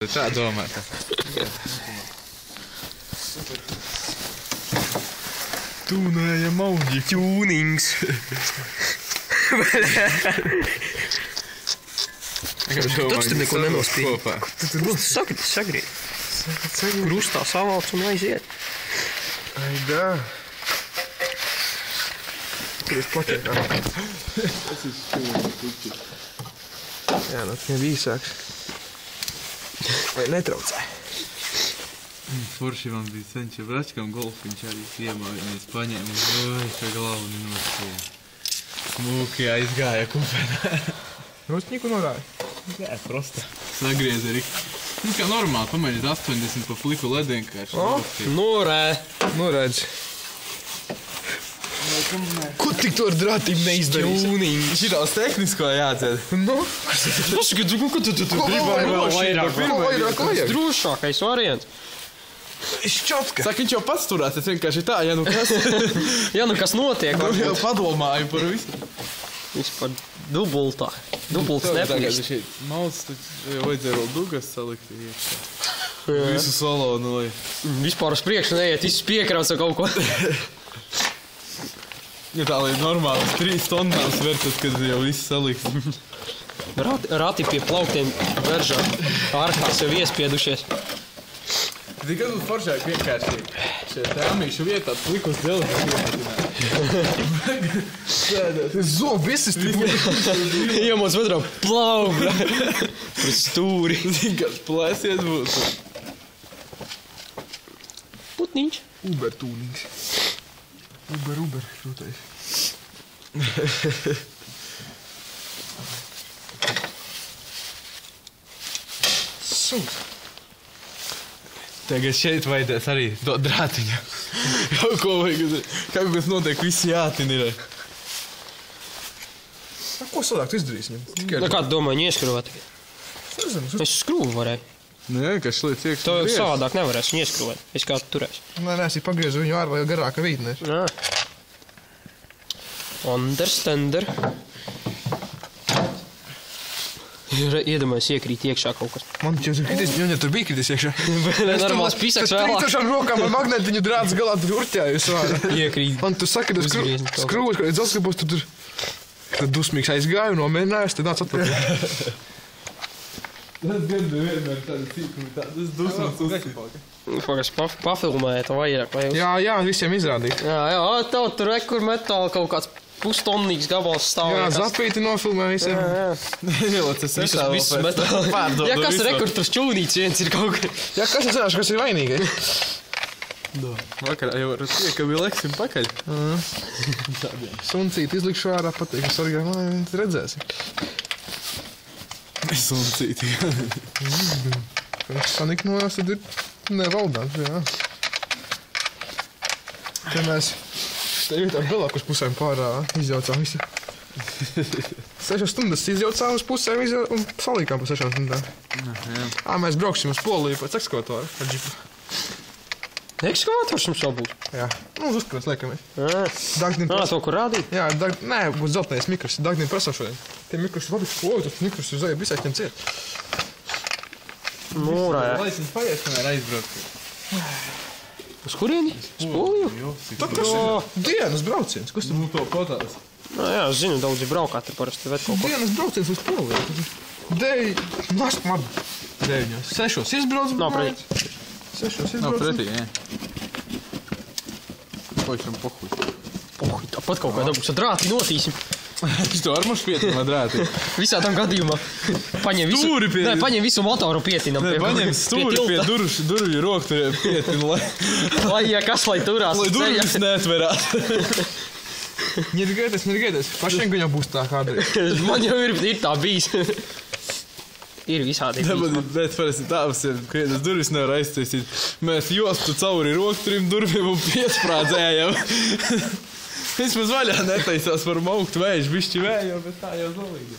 Tā domā. Tūnējam auģi. Tūnings. Taču tur neko nenospīd. Tu sagrīt. Krustā savāc un aiziet. Aidā. Tur es plaķēkā. Tas ir šķiņi. Jā, no viņam īsāks. Vai netraucē? Forši man bija senča bračkam golfiņš arī iemājies paņēma. Oi, kā glauni nosīja. Smūki aizgāja kupenā. Rostņiku norāja? Jā, prosta. Sagriez arī. Nu, kā normāli, pamaļīt 80 pa fliku ledinkārši. Norēdz. Ko tik to ar drātīm neizdarīs? Tūnings. Šitās tehnisko jāciet. Nu? Ko tu vairāk vajag? Drošākais variants. Šķotka. Saka, viņš jau pats turās, tas vienkārši tā, ja nu kas. Ja nu kas notiek, Nu jau padomāju par visu. vispār dubults Tagad nepīst. šeit malds, tad vajadzēja vēl dugas salikt iekšā. Visu salonu, lai... Vispār uz priekšu neiet, viss piekrauts ar kaut ko. Ja tā, lai normāli 3 tonnām svertas, kad jau viss salikt. Rati pie plauktiem veržā. Ārkās jau iespiedušies. Tikai būtu foršāk vienkārši šeit rāmīšu vietā plikus Tas zob visis tik Iemoc vedrā plaugā. Pret stūri. Tikai plēsies būtu. Putniņš. Uber-tūnings. Uber, krūtais. Sūt. Tagad šeit vajadzēs arī dot drātiņu. Jau ko vajag, kaut kas notiek, visi jātin ir. Ko sadāk tu izdarīs viņam? Nu kā tu domāji, ieskrūvēt? Es skrūvu varēju. Nu jā, ka šliet iekšā. To savādāk nevarēs viņu ieskrūvēt. Es kā tu turēšu. Nē, es pagriezu viņu ārā, jo garāka vītne. Nā. Understander. Iedomājies iekrīt iekšā kaut kas. Man taču kritis, jo tur bija kritis iekšā. Normāls pisaks vēlāk. Tas trītošām rokām ar magnētiņu drāts galā tur urķēju svārā. Iekrīt. Man tu saki, tas Uzgriezni kaut ko. skrūvas, kad atskapos, tu tur... Tad dusmīgs aizgāju, nomērinājos, tad nāc atpakaļ. Tas gan vienmēr tāda cīkumi, tādas dusmas uzsīt. Pagas pafilmēt vairāk. Jā, visiem izrādīt. Jā, tev tur kur metāli kaut kāds pustonnīgs gabals stāv. Jā, zapīti nofilmē visiem. Ielicis Visus metāli. Jā, kas rekur tur šķūnīts viens ir kaut kā. Jā, kas es zināšu, kas ir vainīgais? Vakarā jau varu tie, ka bija leksim pakaļ. Suncīt izlikšu ārā, patīk, es arī redzēsim. Suncīt, jā. Viņš saniknojās, tad ir nevaldāms, jā. Te mēs te vietā belākus pusēm pārā izjaucām visu. 6 stundas izjaucām uz pusēm un salīkām pa 6 stundām. Mēs brauksim uz Poliju pēc ekskavatora ar džipu. Ekskavators mums vēl būs? Jā, uz uzkrās liekamies. Ā, to, kur rādīt? Jā, nē, būs zeltnējais mikros, Dagnim prasā šodien. Tie mikros ir labi spoju, tas mikros ir zāja visai ķem ciet. Mūrā, jā. Lai es viņu paies, kamēr aizbraukt. Uz kurieni? Uz Poliju? Tad kas ir dienas brauciens? Kas Nu, to potās. Jā, es zinu, daudzi braukā te parasti ved kaut ko. dienas brauciens uz Poliju? Nast man 9. 6 izbrauc. Nav pretī. 6 izbrauc. Nav pretī, jā. Poišam pohuj. Pohuj, tāpat kaut kā dabūs ar drāti notīsim. Es to ar mušu pietinam drāti. Visā tam gadījumā. Paņem visu, Stūri pie- Nē, paņem visu motoru pietinam. Nē, paņem stūri pie durvju roku tur pietin, Lai, ja kas, lai turās. lai durvis neatverās. Nergaities. Pašiem gan jau būs tā kādreiz. Man jau ir tā bijis. Ir visādi. Bet parasti tāvs ir, ka tas durvis nevar aiztaisīt. Mēs jostu cauri rokturim durviem un piesprādzējam. Vismaz vaļā netaisās, varam augt vēju, bišķi vēju, bet tā jau zolīgi.